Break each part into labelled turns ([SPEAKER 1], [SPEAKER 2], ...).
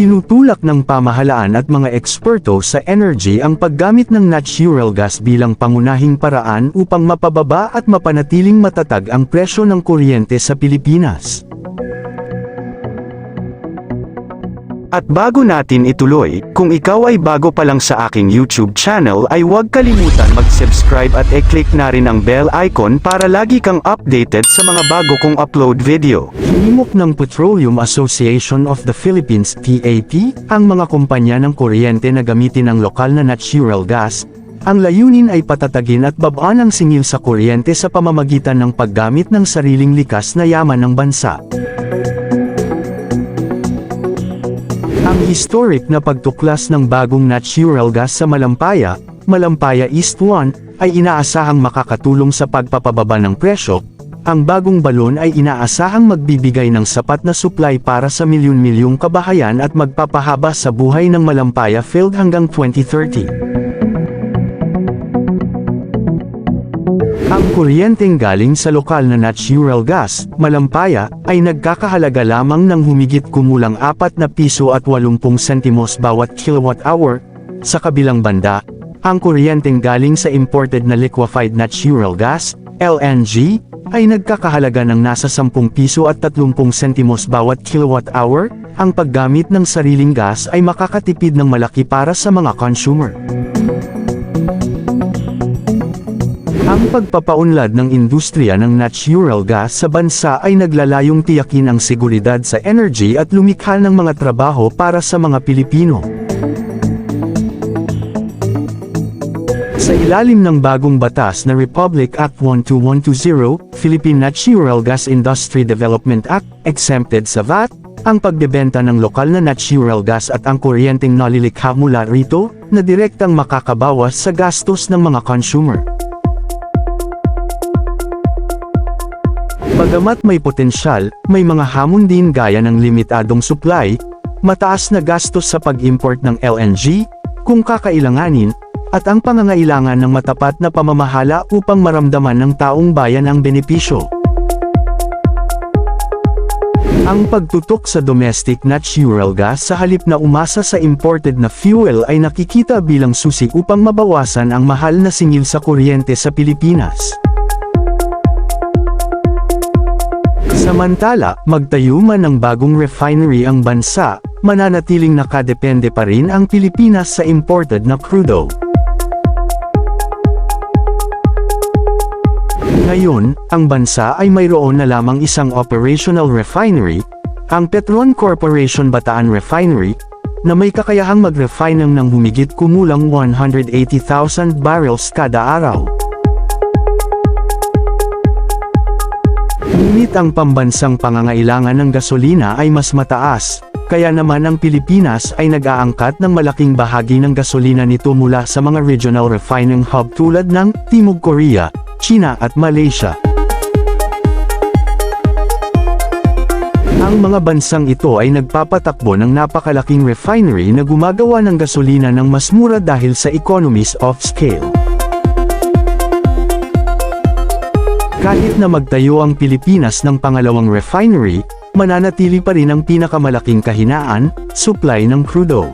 [SPEAKER 1] Itinutulak ng pamahalaan at mga eksperto sa energy ang paggamit ng natural gas bilang pangunahing paraan upang mapababa at mapanatiling matatag ang presyo ng kuryente sa Pilipinas. At bago natin ituloy, kung ikaw ay bago pa lang sa aking YouTube channel ay huwag kalimutan mag-subscribe at e-click na rin ang bell icon para lagi kang updated sa mga bago kong upload video. Hinimok ng Petroleum Association of the Philippines (PAP) ang mga kumpanya ng kuryente na gamitin ang lokal na natural gas. Ang layunin ay patatagin at babaan ang singil sa kuryente sa pamamagitan ng paggamit ng sariling likas na yaman ng bansa. Ang historic na pagtuklas ng bagong natural gas sa Malampaya, Malampaya East 1, ay inaasahang makakatulong sa pagpapababa ng presyo. Ang bagong balon ay inaasahang magbibigay ng sapat na supply para sa milyon-milyong kabahayan at magpapahaba sa buhay ng Malampaya Field hanggang 2030. Ang kuryenteng galing sa lokal na natural gas, Malampaya, ay nagkakahalaga lamang ng humigit kumulang 4 na piso at 80 sentimos bawat kilowatt-hour. Sa kabilang banda, ang kuryenteng galing sa imported na liquefied natural gas, LNG, ay nagkakahalaga ng nasa 10 piso at 30 sentimos bawat kilowatt-hour. Ang paggamit ng sariling gas ay makakatipid ng malaki para sa mga consumer. Ang pagpapaunlad ng industriya ng natural gas sa bansa ay naglalayong tiyakin ang seguridad sa energy at lumikha ng mga trabaho para sa mga Pilipino. Sa ilalim ng bagong batas na Republic Act 12120, Philippine Natural Gas Industry Development Act, exempted sa VAT, ang pagbebenta ng lokal na natural gas at ang kuryenteng nalilikha mula rito, na direktang makakabawas sa gastos ng mga consumer. Bagamat may potensyal, may mga hamon din gaya ng limitadong supply, mataas na gastos sa pag-import ng LNG, kung kakailanganin, at ang pangangailangan ng matapat na pamamahala upang maramdaman ng taong bayan ang benepisyo. Ang pagtutok sa domestic natural gas sa halip na umasa sa imported na fuel ay nakikita bilang susi upang mabawasan ang mahal na singil sa kuryente sa Pilipinas. Samantala, magtayo man ng bagong refinery ang bansa, mananatiling nakadepende pa rin ang Pilipinas sa imported na crudo. Ngayon, ang bansa ay mayroon na lamang isang operational refinery, ang Petron Corporation Bataan Refinery, na may kakayahang mag-refine ng humigit kumulang 180,000 barrels kada araw. Ngunit ang pambansang pangangailangan ng gasolina ay mas mataas, kaya naman ang Pilipinas ay nag-aangkat ng malaking bahagi ng gasolina nito mula sa mga regional refining hub tulad ng Timog Korea, China at Malaysia. Ang mga bansang ito ay nagpapatakbo ng napakalaking refinery na gumagawa ng gasolina ng mas mura dahil sa economies of scale. Kahit na magtayo ang Pilipinas ng pangalawang refinery, mananatili pa rin ang pinakamalaking kahinaan, supply ng crudo.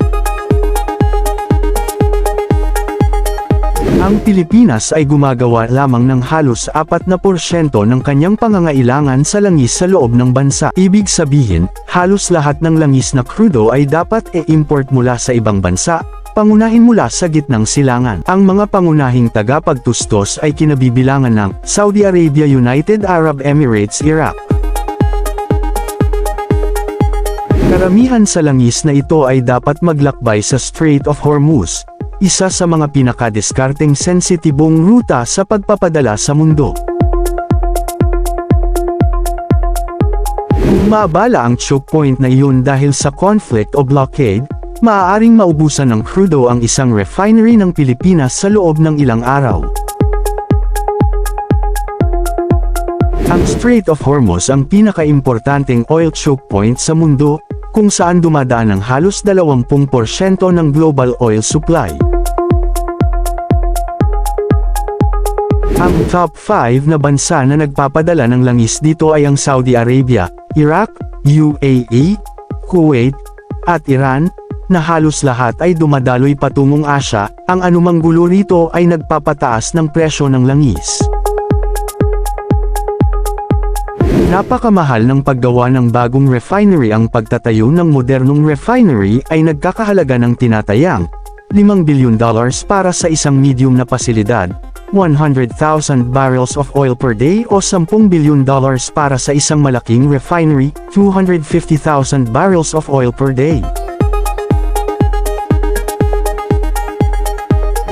[SPEAKER 1] Ang Pilipinas ay gumagawa lamang ng halos 4% ng kanyang pangangailangan sa langis sa loob ng bansa. Ibig sabihin, halos lahat ng langis na crudo ay dapat i-import mula sa ibang bansa, pangunahin mula sa gitnang silangan. Ang mga pangunahing tagapagtustos ay kinabibilangan ng Saudi Arabia, United Arab Emirates, Iraq. Karamihan sa langis na ito ay dapat maglakbay sa Strait of Hormuz, isa sa mga pinakadiskarteng sensitibong ruta sa pagpapadala sa mundo. Kung maabala ang choke point na iyon dahil sa conflict o blockade, maaaring maubusan ng crudo ang isang refinery ng Pilipinas sa loob ng ilang araw. Ang Strait of Hormuz ang pinaka-importanteng oil choke point sa mundo, kung saan dumadaan ang halos 20% ng global oil supply. Ang top 5 na bansa na nagpapadala ng langis dito ay ang Saudi Arabia, Iraq, UAE, Kuwait, at Iran, na halos lahat ay dumadaloy patungong Asya, ang anumang gulo rito ay nagpapataas ng presyo ng langis. Napakamahal ng paggawa ng bagong refinery. Ang pagtatayo ng modernong refinery ay nagkakahalaga ng tinatayang $5 billion para sa isang medium na pasilidad, 100,000 barrels of oil per day o $10 billion para sa isang malaking refinery, 250,000 barrels of oil per day.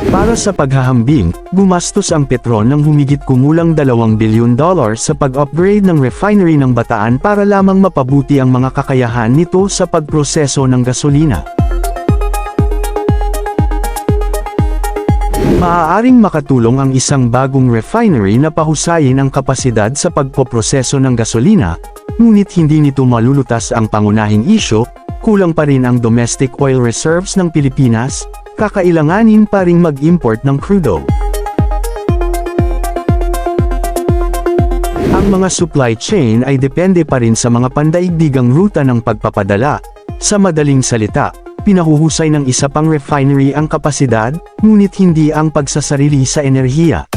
[SPEAKER 1] Para sa paghahambing, gumastos ang Petron ng humigit kumulang $2 billion sa pag-upgrade ng refinery ng Bataan para lamang mapabuti ang mga kakayahan nito sa pagproseso ng gasolina. Maaaring makatulong ang isang bagong refinery na pahusayin ang kapasidad sa pagpoproseso ng gasolina, ngunit hindi nito malulutas ang pangunahing isyu, kulang pa rin ang domestic oil reserves ng Pilipinas, kakailanganin pa ring mag-import ng crudo. Ang mga supply chain ay depende pa rin sa mga pandaigdigang ruta ng pagpapadala. Sa madaling salita, pinahuhusay ng isa pang refinery ang kapasidad, ngunit hindi ang pagsasarili sa enerhiya.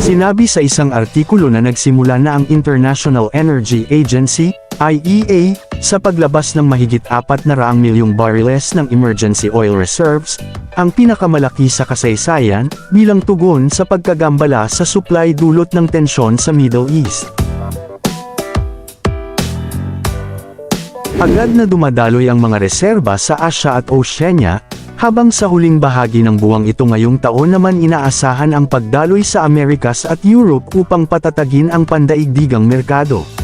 [SPEAKER 1] Sinabi sa isang artikulo na nagsimula na ang International Energy Agency, IEA, sa paglabas ng mahigit 400 milyong bariles ng emergency oil reserves, ang pinakamalaki sa kasaysayan, bilang tugon sa pagkagambala sa supply dulot ng tensyon sa Middle East. Agad na dumadaloy ang mga reserba sa Asya at Oceania, habang sa huling bahagi ng buwang ito ngayong taon naman inaasahan ang pagdaloy sa Amerikas at Europe upang patatagin ang pandaigdigang merkado.